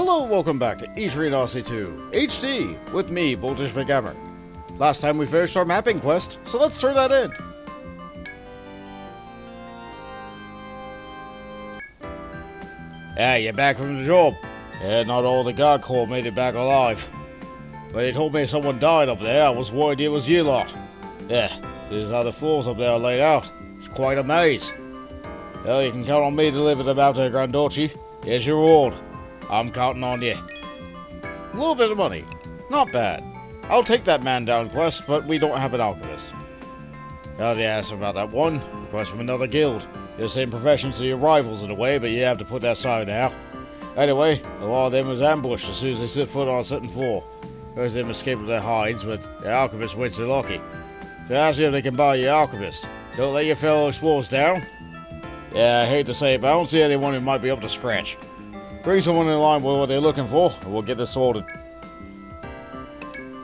Hello, welcome back to Etrian Odyssey 2 HD with me, McGammar. Last time we finished our mapping quest, so let's turn that in. Yeah, you're back from the job. Yeah, not all the God Corps made it back alive. When they told me someone died up there, I was worried it was you lot. Yeah, there's other floors up there laid out. It's quite a maze. Well, you can count on me to deliver them out to Grand Duchy. Here's your reward. I'm counting on you. A little bit of money. Not bad. I'll take that man down quest, but we don't have an alchemist. God, yeah, ask about that one. Request from another guild. You're the same profession, so your rivals in a way, but you have to put that aside now. Anyway, a lot of them was ambushed as soon as they set foot on a certain floor. Most of them escaped with their hides, but the alchemist went so lucky. So ask them if they can buy your alchemist. Don't let your fellow explorers down. Yeah, I hate to say it, but I don't see anyone who might be up to scratch. Bring someone in line with what they're looking for, and we'll get this sorted.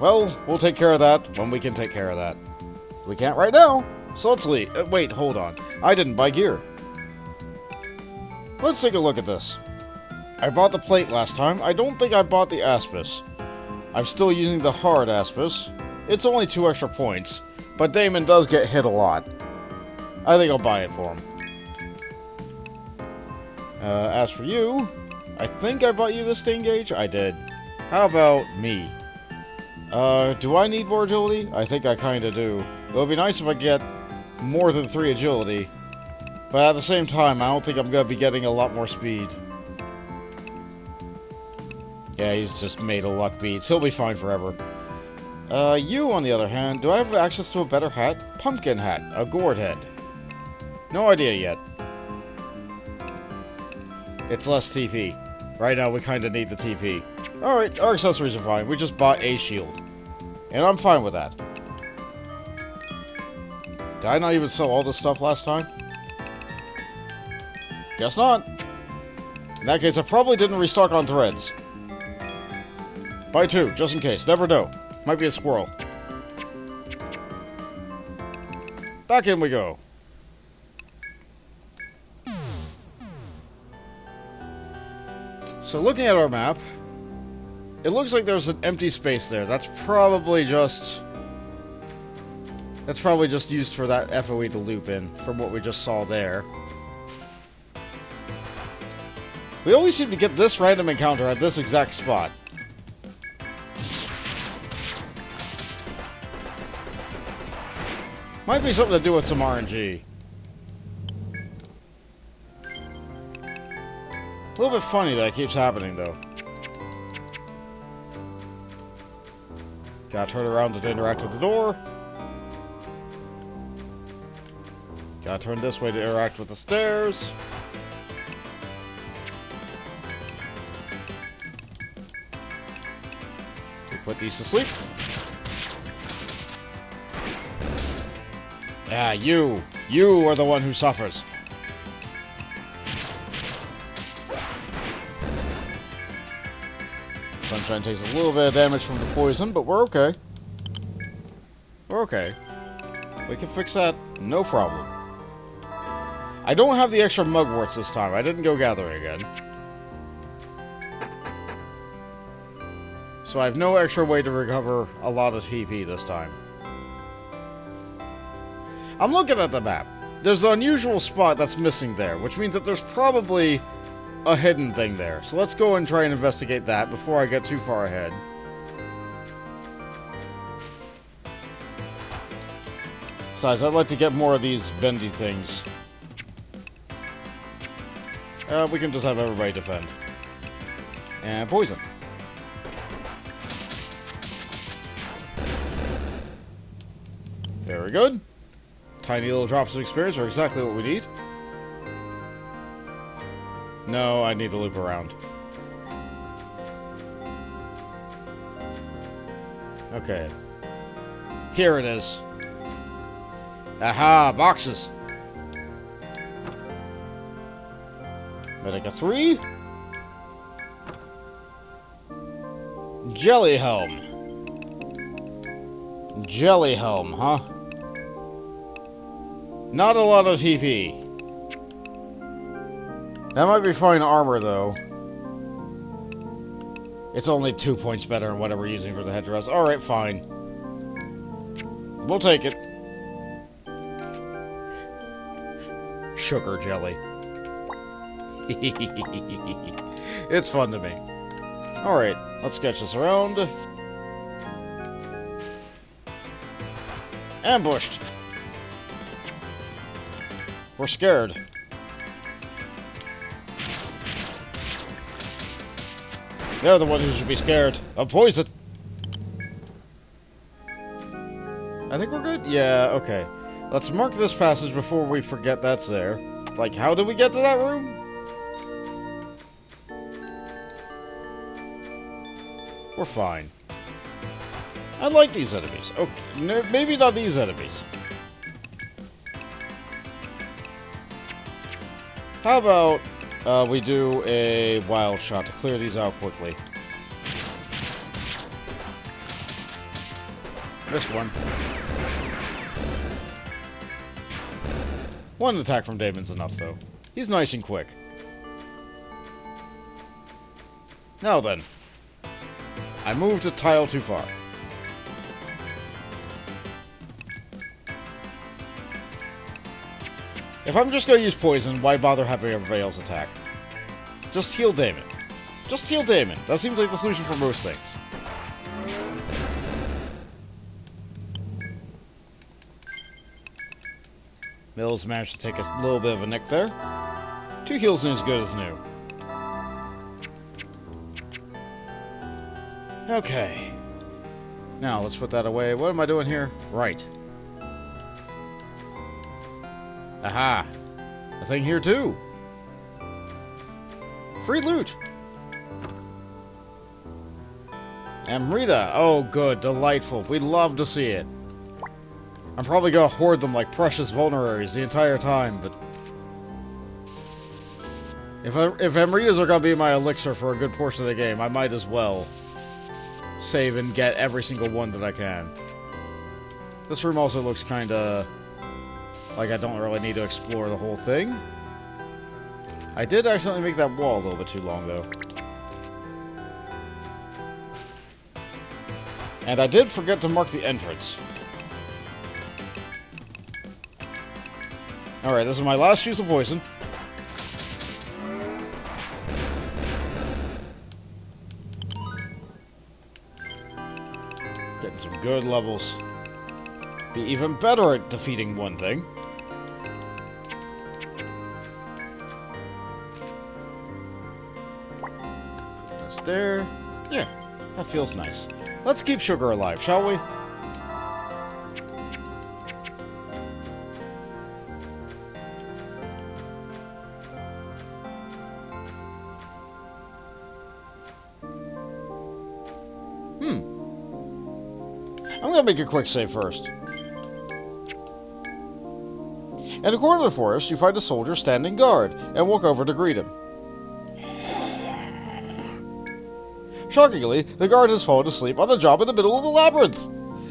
Well, we'll take care of that when we can take care of that. We can't right now, so let's leave. Wait, hold on. I didn't buy gear. Let's take a look at this. I bought the plate last time. I don't think I bought the aspis. I'm still using the hard aspis. It's only 2 extra points, but Damon does get hit a lot. I think I'll buy it for him. As for you, I think I bought you the sting gauge? I did. How about me? Do I need more agility? I think I kinda do. It would be nice if I get more than 3 agility, but at the same time, I don't think I'm gonna be getting a lot more speed. Yeah, he's just made of luck beats. He'll be fine forever. You, on the other hand, do I have access to a better hat? Pumpkin hat, a gourd head. No idea yet. It's less TP. Right now, we kind of need the TP. Alright, our accessories are fine. We just bought a shield. And I'm fine with that. Did I not even sell all this stuff last time? Guess not. In that case, I probably didn't restock on threads. Buy 2, just in case. Never know. Might be a squirrel. Back in we go. So looking at our map, it looks like there's an empty space there. That's probably just used for that FOE to loop in, from what we just saw there. We always seem to get this random encounter at this exact spot. Might be something to do with some RNG. A little bit funny that it keeps happening, though. Gotta turn around to interact with the door. Gotta turn this way to interact with the stairs. We put these to sleep. Yeah, you. You are the one who suffers. Sunshine takes a little bit of damage from the poison, but we're okay. We're okay. We can fix that, no problem. I don't have the extra mugworts this time. I didn't go gathering again. So I have no extra way to recover a lot of TP this time. I'm looking at the map. There's an unusual spot that's missing there, which means that there's probably a hidden thing there. So let's go and try and investigate that before I get too far ahead. Besides, I'd like to get more of these bendy things. We can just have everybody defend. And poison. Very good. Tiny little drops of experience are exactly what we need. No, I need to loop around. Okay. Here it is. Aha, boxes. Medica 3. Jelly Helm. Jelly Helm, huh? Not a lot of TP. That might be fine armor, though. It's only 2 points better than whatever we're using for the headdress. Alright, fine. We'll take it. Sugar jelly. It's fun to me. Alright, let's sketch this around. Ambushed! We're scared. They're the ones who should be scared of poison. I think we're good? Yeah, okay. Let's mark this passage before we forget that's there. Like, how did we get to that room? We're fine. I like these enemies. Okay, no, maybe not these enemies. How about we do a wild shot to clear these out quickly. Missed one. One attack from Damon's enough, though. He's nice and quick. Now then. I moved a tile too far. If I'm just going to use poison, why bother having everybody else attack? Just heal Damon. Just heal Damon. That seems like the solution for most things. Mills managed to take a little bit of a nick there. 2 heals and as good as new. Okay. Now, let's put that away. What am I doing here? Right. Aha! A thing here, too! Free loot! Amrita! Oh, good. Delightful. We'd love to see it. I'm probably gonna hoard them like precious vulneraries the entire time, but... If Amritas are gonna be my elixir for a good portion of the game, I might as well save and get every single one that I can. This room also looks kinda... like I don't really need to explore the whole thing. I did accidentally make that wall a little bit too long, though. And I did forget to mark the entrance. Alright, this is my last use of poison. Getting some good levels. Be even better at defeating one thing. That's there. Yeah, that feels nice. Let's keep Sugar alive, shall we? I'm gonna make a quick save first. In a corner of the forest, you find a soldier standing guard, and walk over to greet him. Shockingly, the guard has fallen asleep on the job in the middle of the labyrinth.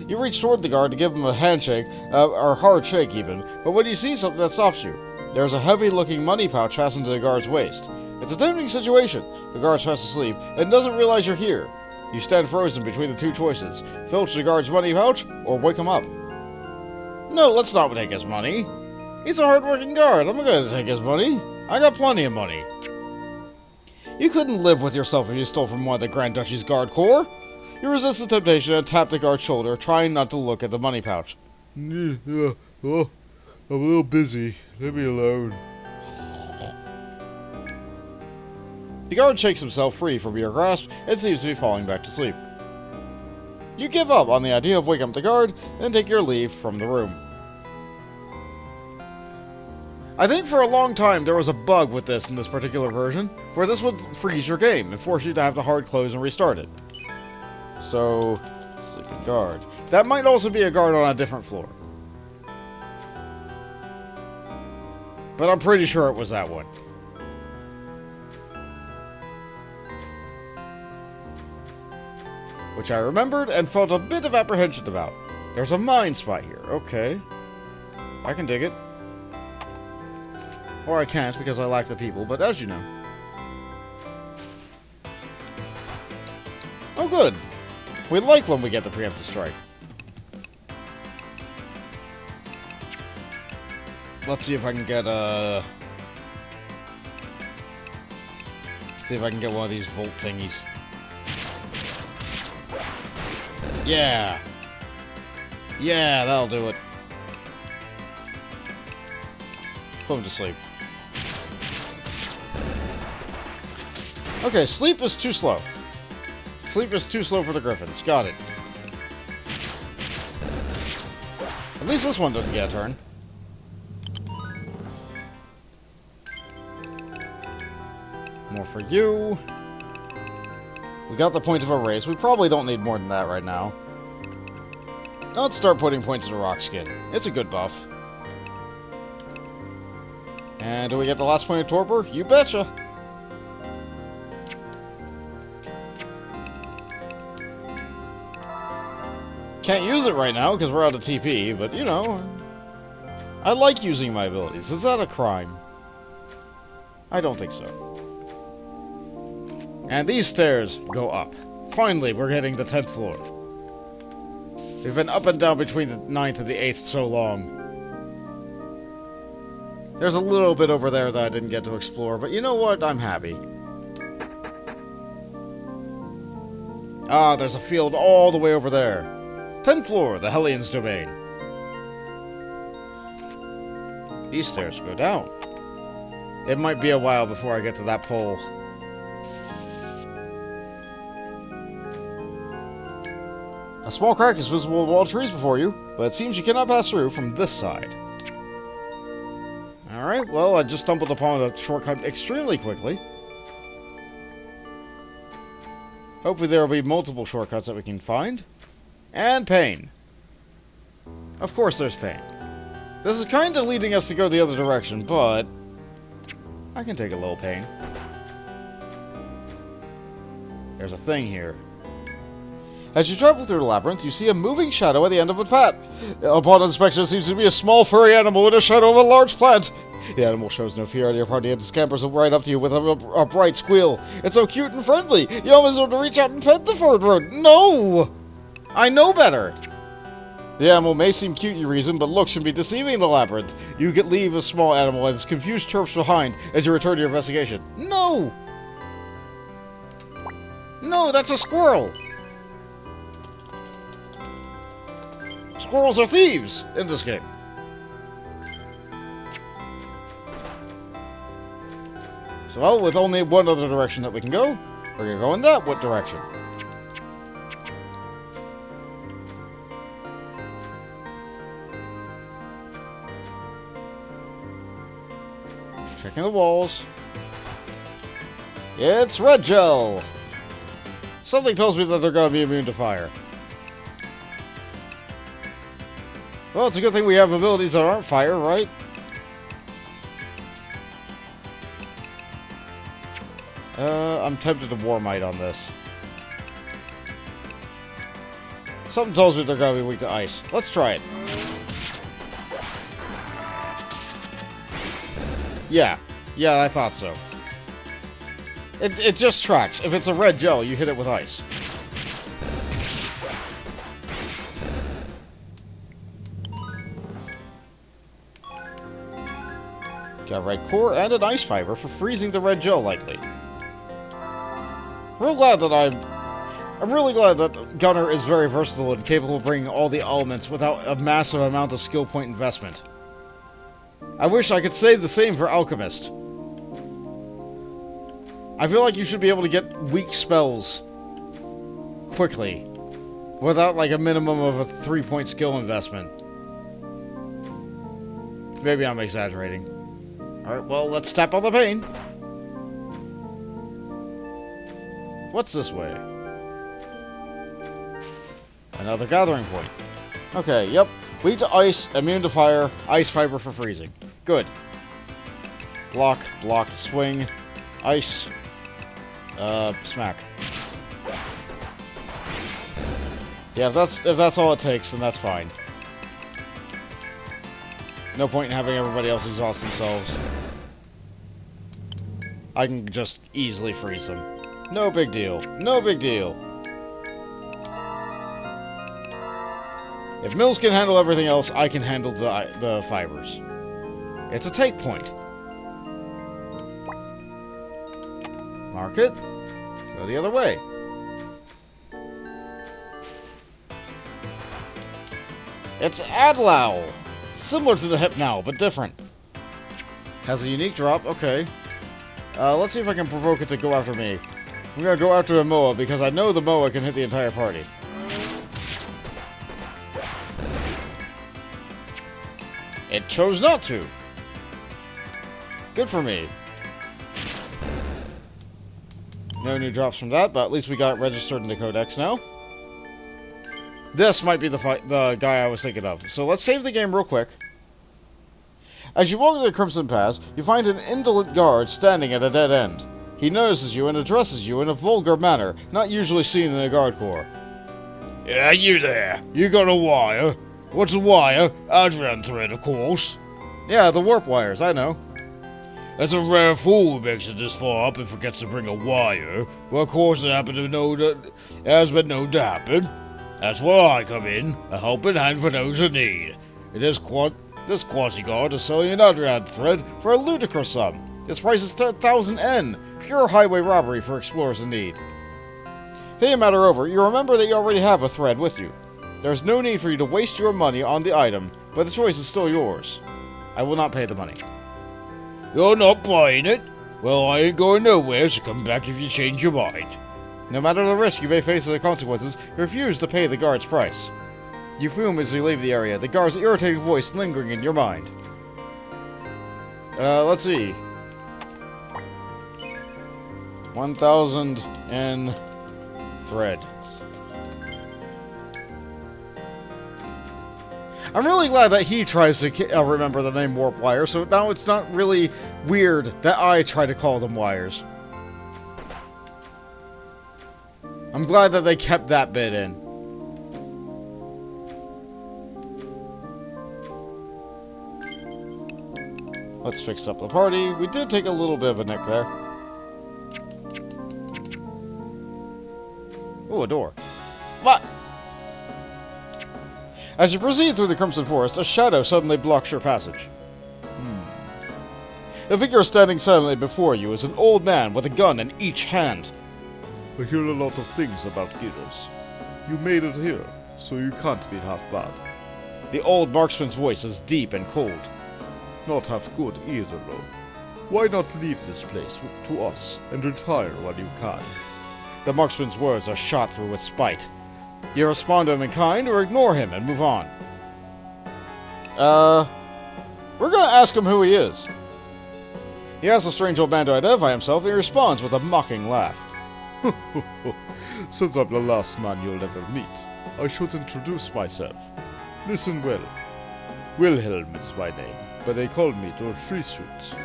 You reach toward the guard to give him a handshake, or a hard shake even, but when you see something that stops you, there's a heavy-looking money pouch fastened to the guard's waist. It's a tempting situation. The guard's fast asleep, and doesn't realize you're here. You stand frozen between the two choices. Filch the guard's money pouch, or wake him up. No, let's not take his money. He's a hard-working guard. I'm not gonna take his money. I got plenty of money. You couldn't live with yourself if you stole from one of the Grand Duchy's guard corps. You resist the temptation and tap the guard's shoulder, trying not to look at the money pouch. Oh, I'm a little busy. Leave me alone. The guard shakes himself free from your grasp and seems to be falling back to sleep. You give up on the idea of waking up the guard and take your leave from the room. I think for a long time there was a bug with this in this particular version, where this would freeze your game and force you to have to hard close and restart it. So, sleeping guard. That might also be a guard on a different floor. But I'm pretty sure it was that one. Which I remembered and felt a bit of apprehension about. There's a mine spot here. Okay. I can dig it. Or I can't because I lack the people, but as you know. Oh, good. We like when we get the preemptive strike. Let's see if I can get see if I can get one of these volt thingies. Yeah. Yeah, that'll do it. Put him to sleep. Okay, sleep is too slow. Sleep is too slow for the Griffins. Got it. At least this one doesn't get a turn. More for you. We got the point of a raise. We probably don't need more than that right now. Let's start putting points into Rock Skin. It's a good buff. And do we get the last point of Torpor? You betcha! Can't use it right now because we're out of TP, but you know, I like using my abilities. Is that a crime? I don't think so. And these stairs go up. Finally, we're hitting the 10th floor. We've been up and down between the 9th and the 8th so long. There's a little bit over there that I didn't get to explore, but you know what? I'm happy. Ah, there's a field all the way over there. 10th floor, the Hellions' domain. These stairs go down. It might be a while before I get to that pole. A small crack is visible in wall trees before you, but it seems you cannot pass through from this side. Alright, well, I just stumbled upon a shortcut extremely quickly. Hopefully there will be multiple shortcuts that we can find. And pain. Of course there's pain. This is kind of leading us to go the other direction, but I can take a little pain. There's a thing here. As you travel through the labyrinth, you see a moving shadow at the end of a path. Upon inspection, it seems to be a small furry animal in a shadow of a large plant. The animal shows no fear on your party and scampers right up to you with a bright squeal. It's so cute and friendly. You almost want to reach out and pet the furred rodent. No! I know better. The animal may seem cute, you reason, but looks can be deceiving in the labyrinth. You can leave a small animal and its confused chirps behind as you return to your investigation. No! No, that's a squirrel! Squirrels are thieves in this game. So, well, with only one other direction that we can go, we're going to go in that direction. Checking the walls. It's red gel! Something tells me that they're going to be immune to fire. Well, it's a good thing we have abilities that aren't fire, right? I'm tempted to Warmite on this. Something tells me they're going to be weak to ice. Let's try it. Yeah. Yeah, I thought so. It just tracks. If it's a red gel, you hit it with ice. Got a red core and an ice fiber for freezing the red gel, likely. I'm really glad that Gunner is very versatile and capable of bringing all the elements without a massive amount of skill point investment. I wish I could say the same for Alchemist. I feel like you should be able to get weak spells quickly without like a minimum of a 3-point skill investment. Maybe I'm exaggerating. Alright, well, let's tap on the pain. What's this way? Another gathering point. Okay, yep. Weak to ice, immune to fire, ice fiber for freezing. Good. Block, block, swing, ice, smack. Yeah, if that's all it takes, then that's fine. No point in having everybody else exhaust themselves. I can just easily freeze them. No big deal. No big deal. If Mills can handle everything else, I can handle the fibers. It's a take point. Mark it. Go the other way. It's Adlau! Similar to the Hypnow, but different. Has a unique drop, okay. Let's see if I can provoke it to go after me. I'm gonna go after a Moa, because I know the Moa can hit the entire party. It chose not to. Good for me. No new drops from that, but at least we got it registered in the Codex now. This might be the guy I was thinking of. So let's save the game real quick. As you walk to the Crimson Pass, you find an indolent guard standing at a dead end. He notices you and addresses you in a vulgar manner, not usually seen in a guard corps. Yeah, you there. You got a wire? What's a wire? Adrian thread, of course. Yeah, the warp wires, I know. That's a rare fool who makes it this far up and forgets to bring a wire. Well, of course, I happen to know that it has been known to happen. That's where I come in, a helping hand for those in need. This quasi-guard is selling an Adrian thread for a ludicrous sum. Its price is 10,000 N, pure highway robbery for explorers in need. Thinking matter over, you remember that you already have a thread with you. There's no need for you to waste your money on the item, but the choice is still yours. I will not pay the money. You're not buying it? Well, I ain't going nowhere, so come back if you change your mind. No matter the risk you may face or the consequences, you refuse to pay the guard's price. You fume as you leave the area, the guard's irritating voice lingering in your mind. Let's see. 1,000 N thread. I'm really glad that he tries to remember the name Warp Wire, so now it's not really weird that I try to call them wires. I'm glad that they kept that bit in. Let's fix up the party. We did take a little bit of a nick there. Ooh, a door. What? As you proceed through the Crimson Forest, a shadow suddenly blocks your passage. The figure standing silently before you is an old man with a gun in each hand. I hear a lot of things about Gidders. You made it here, so you can't be half bad. The old marksman's voice is deep and cold. Not half good either, though. Why not leave this place to us and retire while you can? The marksman's words are shot through with spite. You respond to him in kind or ignore him and move on. We're gonna ask him who he is. He asks the strange old man to identify himself, and he responds with a mocking laugh. Since I'm the last man you'll ever meet, I should introduce myself. Listen well. Wilhelm is my name, but they call me the Tree Suits.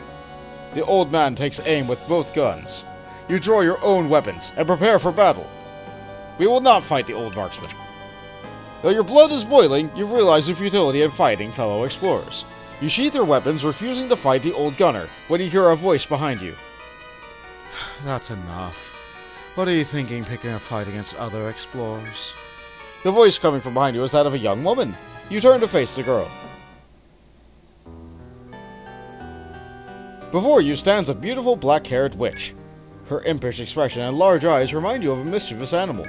The old man takes aim with both guns. You draw your own weapons and prepare for battle. We will not fight the old marksman. Though your blood is boiling, you realize the futility of fighting fellow explorers. You sheath your weapons, refusing to fight the old gunner, when you hear a voice behind you. That's enough. What are you thinking, picking a fight against other explorers? The voice coming from behind you is that of a young woman. You turn to face the girl. Before you stands a beautiful black-haired witch. Her impish expression and large eyes remind you of a mischievous animal.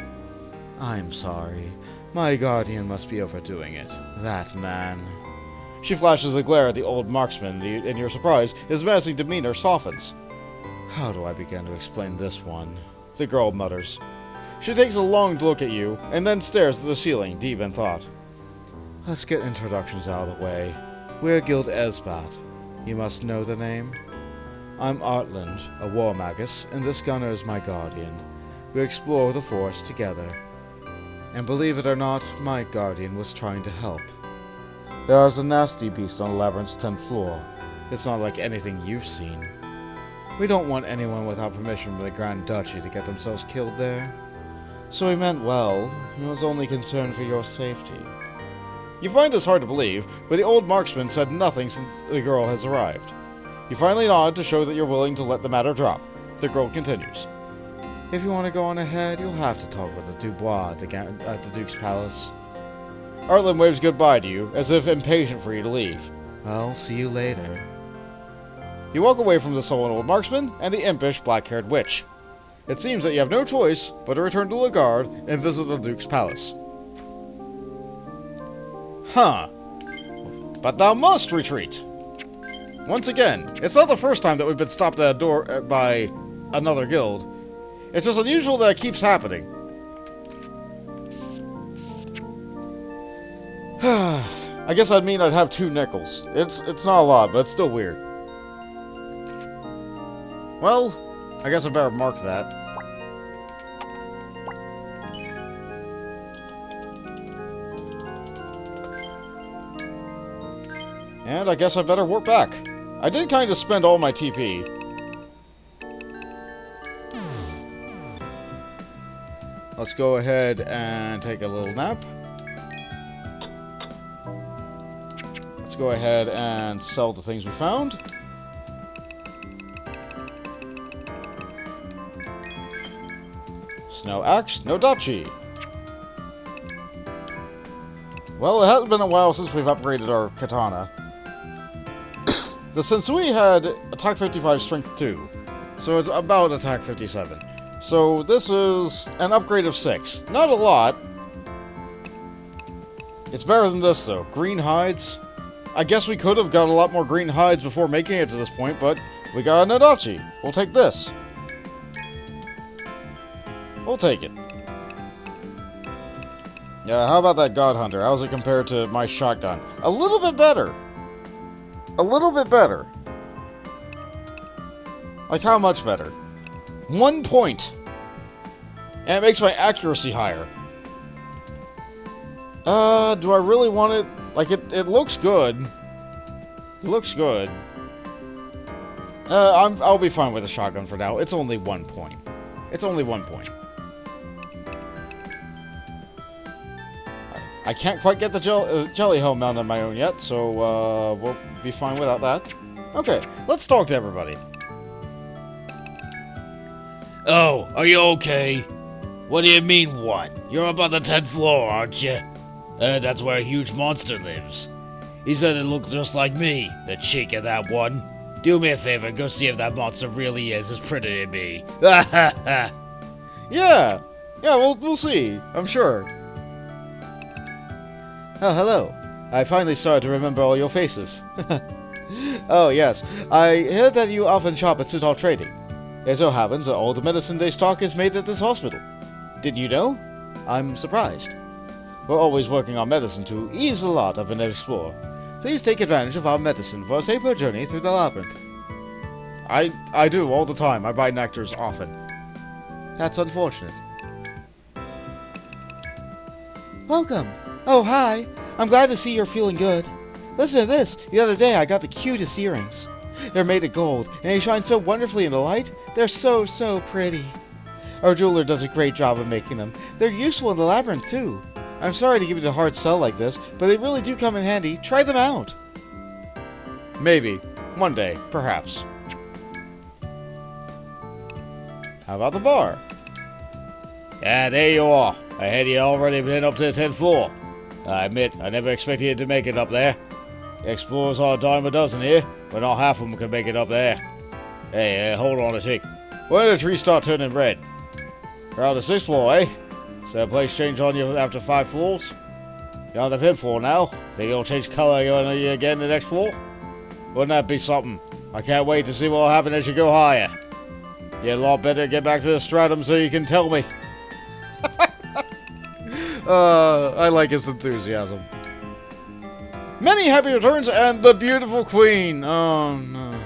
I'm sorry. My guardian must be overdoing it. That man. She flashes a glare at the old marksman, and your surprise, his menacing demeanor softens. How do I begin to explain this one? The girl mutters. She takes a long look at you, and then stares at the ceiling, deep in thought. Let's get introductions out of the way. We're Guild Esbat. You must know the name. I'm Artland, a war magus, and this gunner is my guardian. We explore the forest together. And believe it or not, my guardian was trying to help. There is a nasty beast on the labyrinth's 10th floor. It's not like anything you've seen. We don't want anyone without permission from the Grand Duchy to get themselves killed there. So he meant well. He was only concerned for your safety. You find this hard to believe, but the old marksman said nothing since the girl has arrived. You finally nod to show that you're willing to let the matter drop. The girl continues. If you want to go on ahead, you'll have to talk with the Dubois at the Duke's Palace. Arlen waves goodbye to you, as if impatient for you to leave. I'll see you later. You walk away from the sullen old marksman and the impish, black-haired witch. It seems that you have no choice but to return to Lagard and visit the Duke's palace. Huh. But thou must retreat. Once again, it's not the first time that we've been stopped at a door by another guild. It's just unusual that it keeps happening. I guess I'd mean I'd have 2 nickels. It's not a lot, but it's still weird. Well, I guess I better mark that. And I guess I better warp back. I did kind of spend all my TP. Let's go ahead and take a little nap. Let's go ahead and sell the things we found. Snow axe, no dachi. Well, it has been a while since we've upgraded our katana. The Sensui had attack 55, strength 2, so it's about attack 57. So this is an upgrade of 6. Not a lot. It's better than this, though. Green hides. I guess we could have got a lot more green hides before making it to this point, but we got a Nadachi. We'll take this. We'll take it. Yeah, how about that God Hunter? How's it compared to my shotgun? A little bit better. A little bit better. Like, how much better? 1 point. And it makes my accuracy higher. Do I really want it? Like, it looks good. It looks good. I'll be fine with a shotgun for now. It's only 1 point. It's only 1 point. I can't quite get the jelly helmet on my own yet, so we'll be fine without that. Okay, let's talk to everybody. Oh, are you okay? What do you mean, what? You're up on the 10th floor, aren't you? That's where a huge monster lives. He said it looked just like me, the cheek of that one. Do me a favor, go see if that monster really is as pretty to me. Yeah, we'll see, I'm sure. Oh, hello. I finally started to remember all your faces. Oh, yes. I heard that you often shop at Sutal Trading. It so happens that all the medicine they stock is made at this hospital. Did you know? I'm surprised. We're always working on medicine to ease the lot of an explorer. Please take advantage of our medicine for a safer journey through the labyrinth. I do, all the time. I buy nectars often. That's unfortunate. Welcome. Oh, hi. I'm glad to see you're feeling good. Listen to this. The other day, I got the cutest earrings. They're made of gold, and they shine so wonderfully in the light. They're so pretty. Our jeweler does a great job of making them. They're useful in the labyrinth, too. I'm sorry to give it a hard sell like this, but they really do come in handy. Try them out. Maybe. One day. Perhaps. How about the bar? Yeah, there you are. I had you already been up to the 10th floor. I admit, I never expected you to make it up there. Explorers are a dime a dozen here, but not half of them can make it up there. Hey, hold on a tick. When did the trees start turning red? We're on the 6th floor, eh? So the place change on you after 5 floors? You're on the 10th floor now. Think it'll change color again the next floor? Wouldn't that be something? I can't wait to see what'll happen as you go higher. You'd a lot better get back to the stratum so you can tell me. I like his enthusiasm. Many happy returns and the beautiful queen. Oh, no.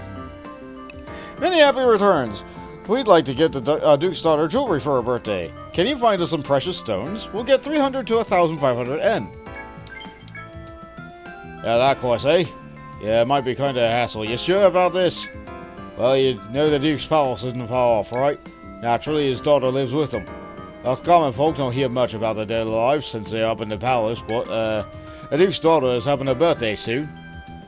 Many happy returns. We'd like to get the Duke's daughter jewelry for her birthday. Can you find us some precious stones? We'll get 300 to 1,500 N. Yeah, that course, eh? Yeah, it might be kind of a hassle. You sure about this? Well, you know the Duke's palace isn't far off, right? Naturally, his daughter lives with him. Us common folk don't hear much about their daily lives since they're up in the palace, but, the Duke's daughter is having a birthday soon.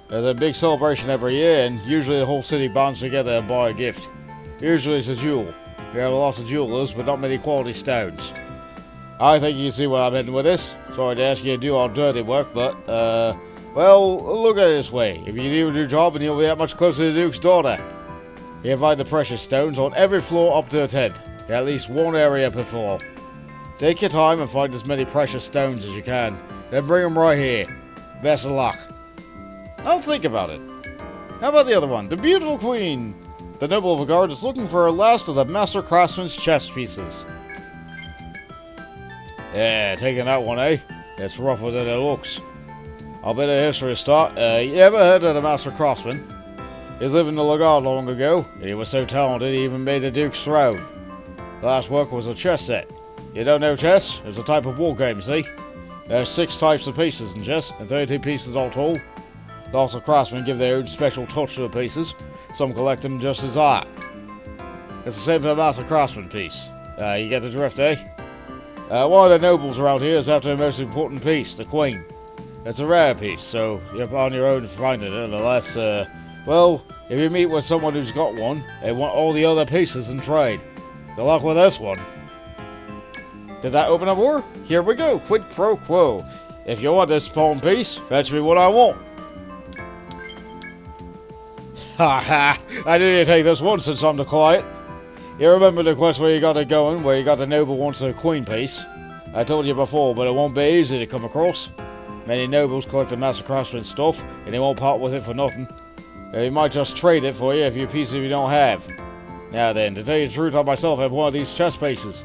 There's a big celebration every year, and usually the whole city bonds together and buy a gift. Usually it's a jewel. We have lots of jewelers, but not many quality stones. I think you can see what I'm heading with this. Sorry to ask you to do all dirty work, but, well, look at it this way. If you do your job, and you'll be that much closer to the Duke's daughter. You find the precious stones on every floor up to a 10th. At least one area per floor. Take your time and find as many precious stones as you can. Then bring them right here. Best of luck. I'll think about it. How about the other one? The beautiful queen. The noble of the guard is looking for her last of the master craftsman's chess pieces. Yeah, taking that one, eh? It's rougher than it looks. I'll bet a history start. You ever heard of the master craftsman? He lived in the Lagarde long ago, and he was so talented he even made the Duke's throne. Last work was a chess set. You don't know chess? It's a type of war game, see? There's 6 types of pieces in chess, and 32 pieces all told. Lots of craftsmen give their own special touch to the pieces. Some collect them just as art. It's the same for the master craftsman piece. You get the drift, eh? One of the nobles around here is after the most important piece, the queen. It's a rare piece, so you're on your own finding it, unless, well, if you meet with someone who's got one, they want all the other pieces in trade. Good luck with this one. Did that open a door? Here we go, quid pro quo. If you want this pawn piece, fetch me what I want. Ha ha! I didn't take this one since I'm the quiet. You remember the quest where you got it going, where you got the noble wants a queen piece? I told you before, but it won't be easy to come across. Many nobles collect the master craftsman stuff, and they won't part with it for nothing. They might just trade it for you if you piece you don't have. Now then, to tell you the truth, I myself have one of these chess pieces.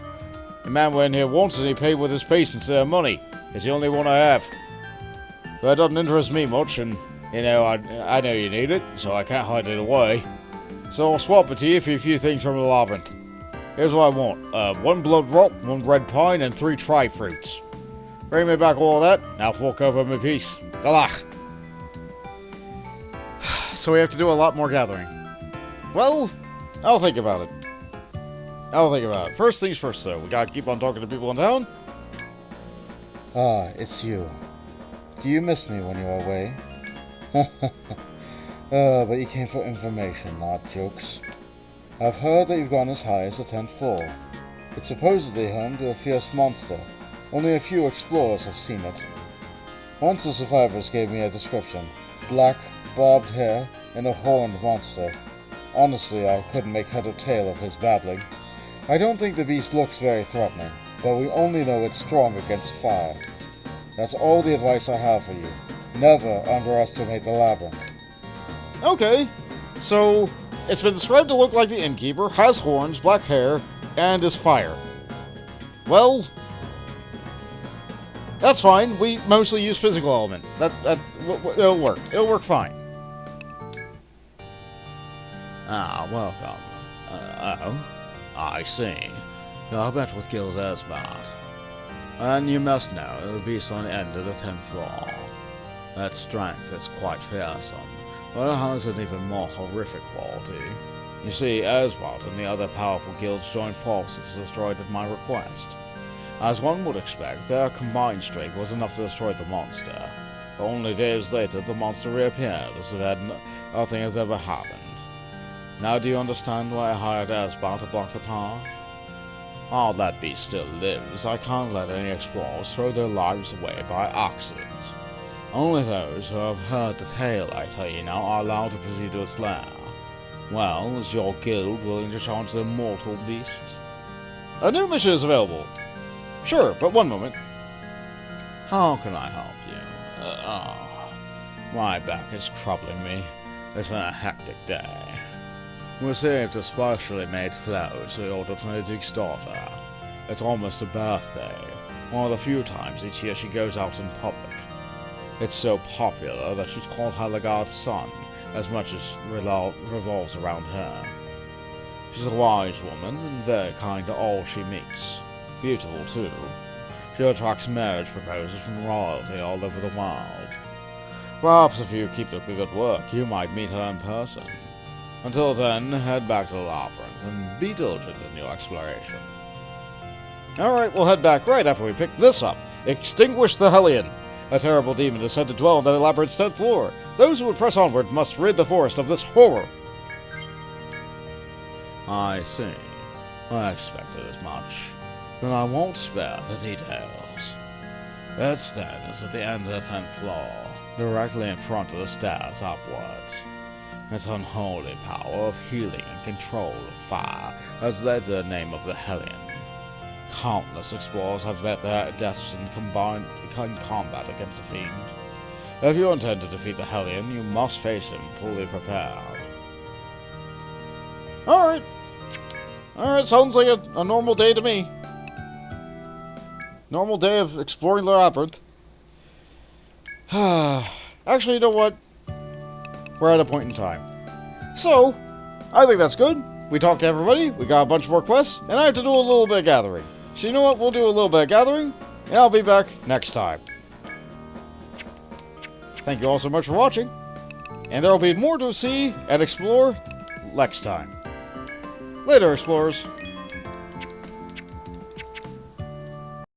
The man went in here once and he paid with his piece instead of money. It's the only one I have. But it doesn't interest me much, and, you know, I know you need it, so I can't hide it away. So I'll swap it to you for a few things from the labyrinth. Here's what I want. 1 blood rock, 1 red pine, and 3 tri-fruits. Bring me back all that, and I'll fork over my piece. Good luck. So we have to do a lot more gathering. Well, I'll think about it. First things first, though. We gotta keep on talking to people in town. Ah, it's you. Do you miss me when you're away? But you came for information, not jokes. I've heard that you've gone as high as the 10th floor. It's supposedly home to a fierce monster. Only a few explorers have seen it. Once the survivors gave me a description. Black, bobbed hair, and a horned monster. Honestly, I couldn't make head or tail of his babbling. I don't think the beast looks very threatening, but we only know it's strong against fire. That's all the advice I have for you. Never underestimate the labyrinth. Okay, so it's been described to look like the innkeeper, has horns, black hair, and is fire. Well, that's fine. We mostly use physical element. It'll work. It'll work fine. Ah, welcome. Oh, I see. I met with Guild Esbat. And you must know, the beast on the end of the 10th floor. That strength is quite fearsome, but it has an even more horrific quality. You see, Esbat and the other powerful guilds joined forces destroyed at my request. As one would expect, their combined strength was enough to destroy the monster. But only days later, the monster reappeared as if nothing has ever happened. Now do you understand why I hired Esbat to block the path? While that beast still lives, I can't let any explorers throw their lives away by accident. Only those who have heard the tale I tell you now are allowed to proceed to its lair. Well, is your guild willing to challenge the mortal beast? A new mission is available. Sure, but one moment. How can I help you? My back is troubling me. It's been a hectic day. We received a specially made clothes we ordered from the Duke's daughter. It's almost a birthday. One of the few times each year she goes out in public. It's so popular that she's called her Lagarde's son, as much as revolves around her. She's a wise woman and very kind to all she meets. Beautiful, too. She attracts marriage proposals from royalty all over the world. Perhaps if you keep up the good work, you might meet her in person. Until then, head back to the labyrinth and be diligent in your exploration. Alright, we'll head back right after we pick this up. Extinguish the Hellion. A terrible demon is said to dwell on the labyrinth's 10th floor. Those who would press onward must rid the forest of this horror. I see. I expected as much. then I won't spare the details. Its den is at the end of the 10th floor, directly in front of the stairs upwards. Its unholy power of healing and control of fire has led to the name of the Hellion. Countless explorers have met their deaths in combat against the fiend. If you intend to defeat the Hellion, you must face him fully prepared. Alright, sounds like a normal day to me. Normal day of exploring the labyrinth. Actually, you know what? We're at a point in time. So, I think that's good. We talked to everybody, we got a bunch more quests, and I have to do a little bit of gathering. So you know what? We'll do a little bit of gathering, and I'll be back next time. Thank you all so much for watching, and there will be more to see and explore next time. Later, explorers.